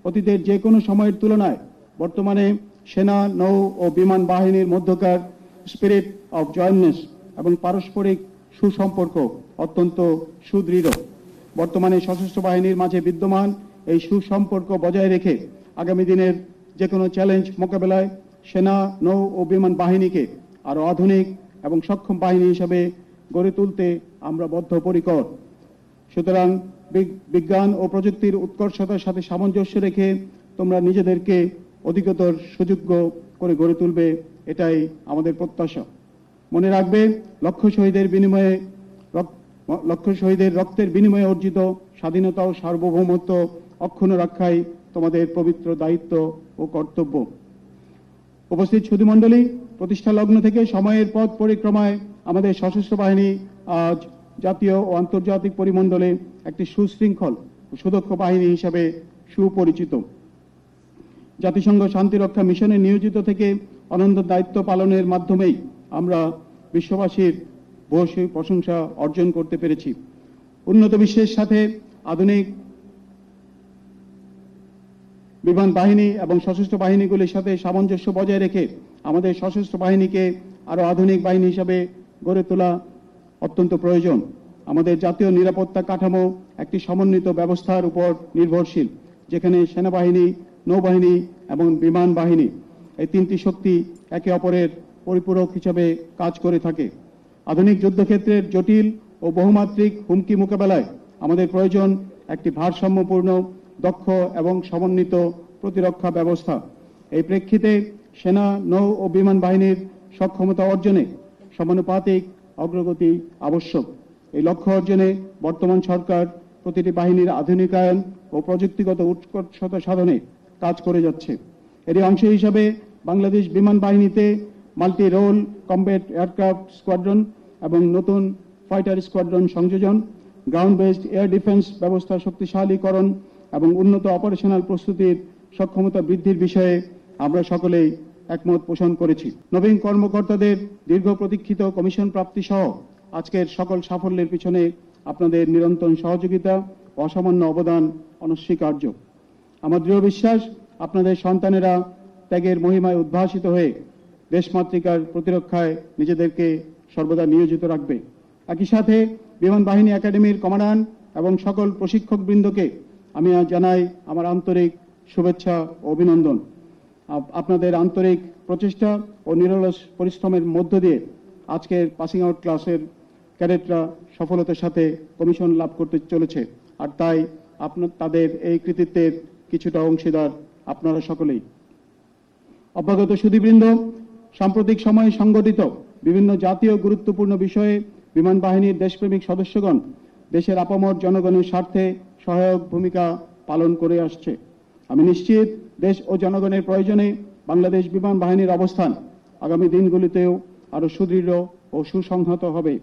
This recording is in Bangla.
অতীতের যে কোনো সময়ের তুলনায় বর্তমানে সেনা, নৌ ও বিমান বাহিনীর মধ্যকার স্পিরিট অফ জয়েন্টনেস এবং পারস্পরিক সুসম্পর্ক অত্যন্ত সুদৃঢ়। বর্তমানে সশস্ত্র বাহিনীর মাঝে বিদ্যমান এই সুসম্পর্ক বজায় রেখে আগামী দিনের যে কোনো চ্যালেঞ্জ মোকাবেলায় সেনা, নৌ ও বিমান বাহিনীকে আরও আধুনিক এবং সক্ষম বাহিনী হিসেবে গড়ে তুলতে আমরা বদ্ধপরিকর। সুতরাং বিজ্ঞান ও প্রযুক্তির উৎকর্ষতার সাথে সামঞ্জস্য রেখে তোমরা নিজেদেরকে অধিকতর সুযোগ্য করে গড়ে তুলবে, এটাই আমাদের প্রত্যাশা। মনে রাখবে, লক্ষ শহীদের রক্তের বিনিময়ে অর্জিত স্বাধীনতা ও সার্বভৌমত্ব অক্ষুণ্ণ রক্ষাই তোমাদের পবিত্র দায়িত্ব ও কর্তব্য। উপস্থিত সুধীমণ্ডলী, প্রতিষ্ঠা লগ্ন থেকে সময়ের পথ পরিক্রমায় আমাদের সশস্ত্র বাহিনী আজ জাতীয় ও আন্তর্জাতিক পরিমণ্ডলে একটি সুশৃঙ্খল ও সুদক্ষ বাহিনী হিসাবে সুপরিচিত। জাতিসংঘ শান্তিরক্ষা মিশনে নিয়োজিত থেকে অনন্য দায়িত্ব পালনের মাধ্যমেই আমরা বিশ্ববাসীর ভূয়সী প্রশংসা অর্জন করতে পেরেছি। উন্নত বিশ্বের সাথে আধুনিক বিমান বাহিনী এবং সশস্ত্র বাহিনীগুলির সাথে সামঞ্জস্য বজায় রেখে আমাদের সশস্ত্র বাহিনীকে আরও আধুনিক বাহিনী হিসাবে গড়ে তোলা অত্যন্ত প্রয়োজন। আমাদের জাতীয় নিরাপত্তা কাঠামো একটি সমন্বিত ব্যবস্থার উপর নির্ভরশীল, যেখানে সেনাবাহিনী, নৌবাহিনী এবং বিমান বাহিনী এই তিনটি শক্তি একে অপরের পরিপূরক হিসাবে কাজ করে থাকে। আধুনিক যুদ্ধক্ষেত্রের জটিল ও বহুমাত্রিক হুমকি মোকাবেলায় আমাদের প্রয়োজন একটি ভারসাম্যপূর্ণ, দক্ষ এবং সমন্বিত প্রতিরক্ষা ব্যবস্থা। এই প্রেক্ষিতে সেনা, নৌ ও বিমান বাহিনীর সক্ষমতা অর্জনে সমানুপাতিক অগ্রগতি আবশ্যক। এই লক্ষ্য অর্জনে বর্তমান সরকার প্রতিটি বাহিনীর আধুনিকায়ন ও প্রযুক্তিগত উৎকর্ষতা সাধনে কাজ করে যাচ্ছে। এরই অংশ হিসাবে বাংলাদেশ বিমান বাহিনীতে multi role combat aircraft squadron এবং নতুন ফাইটার স্কোয়াড্রন সংযোজন, গ্রাউন্ড বেসড এয়ার ডিফেন্স ব্যবস্থা শক্তিশালীকরণ এবং উন্নত অপারেশনাল প্রস্তুতির সক্ষমতা বৃদ্ধির বিষয়ে আমরা সকলেই একমত পোষণ করেছি। নবীন কর্মকর্তাদের দীর্ঘ প্রতীক্ষিত কমিশন প্রাপ্তি সহ আজকের সকল সাফল্যের পিছনে আপনাদের নিরন্তর সহযোগিতা ও অসামান্য অবদান অনস্বীকার্য। আমার দৃঢ় বিশ্বাস, আপনাদের সন্তানেরা ত্যাগের মহিমায় উদ্ভাসিত হয়ে দেশমাতৃকার প্রতিরক্ষায় নিজেদেরকে সর্বদা নিয়োজিত রাখবে। একই সাথে বিমান বাহিনী একাডেমির কমান্ডান্ট এবং সকল প্রশিক্ষকবৃন্দকে আমি জানাই আমার আন্তরিক শুভেচ্ছা ও অভিনন্দন। আপনাদের আন্তরিক প্রচেষ্টা ও নিরলস পরিশ্রমের মধ্য দিয়ে আজকের পাসিং আউট ক্লাসের ক্যাডেটরা সফলতার সাথে কমিশন লাভ করতে চলেছে, আর তাই তাদের এই কৃতিত্বের কিছুটা অংশীদার আপনারা সকলেই। অভ্যাগত সুধীবৃন্দ, সাম্প্রতিক সময়ে সংঘটিত বিভিন্ন জাতীয় গুরুত্বপূর্ণ বিষয়ে বিমান বাহিনীর দেশপ্রেমিক সদস্যগণ দেশের আপামর জনগণের স্বার্থে সহায়ক ভূমিকা পালন করে আসছে। আমি নিশ্চিত, দেশ ও জনগণের প্রয়োজনে বাংলাদেশ বিমান বাহিনীর অবস্থান আগামী দিনগুলিতেও আরো সুদৃঢ় ও সুসংহত হবে।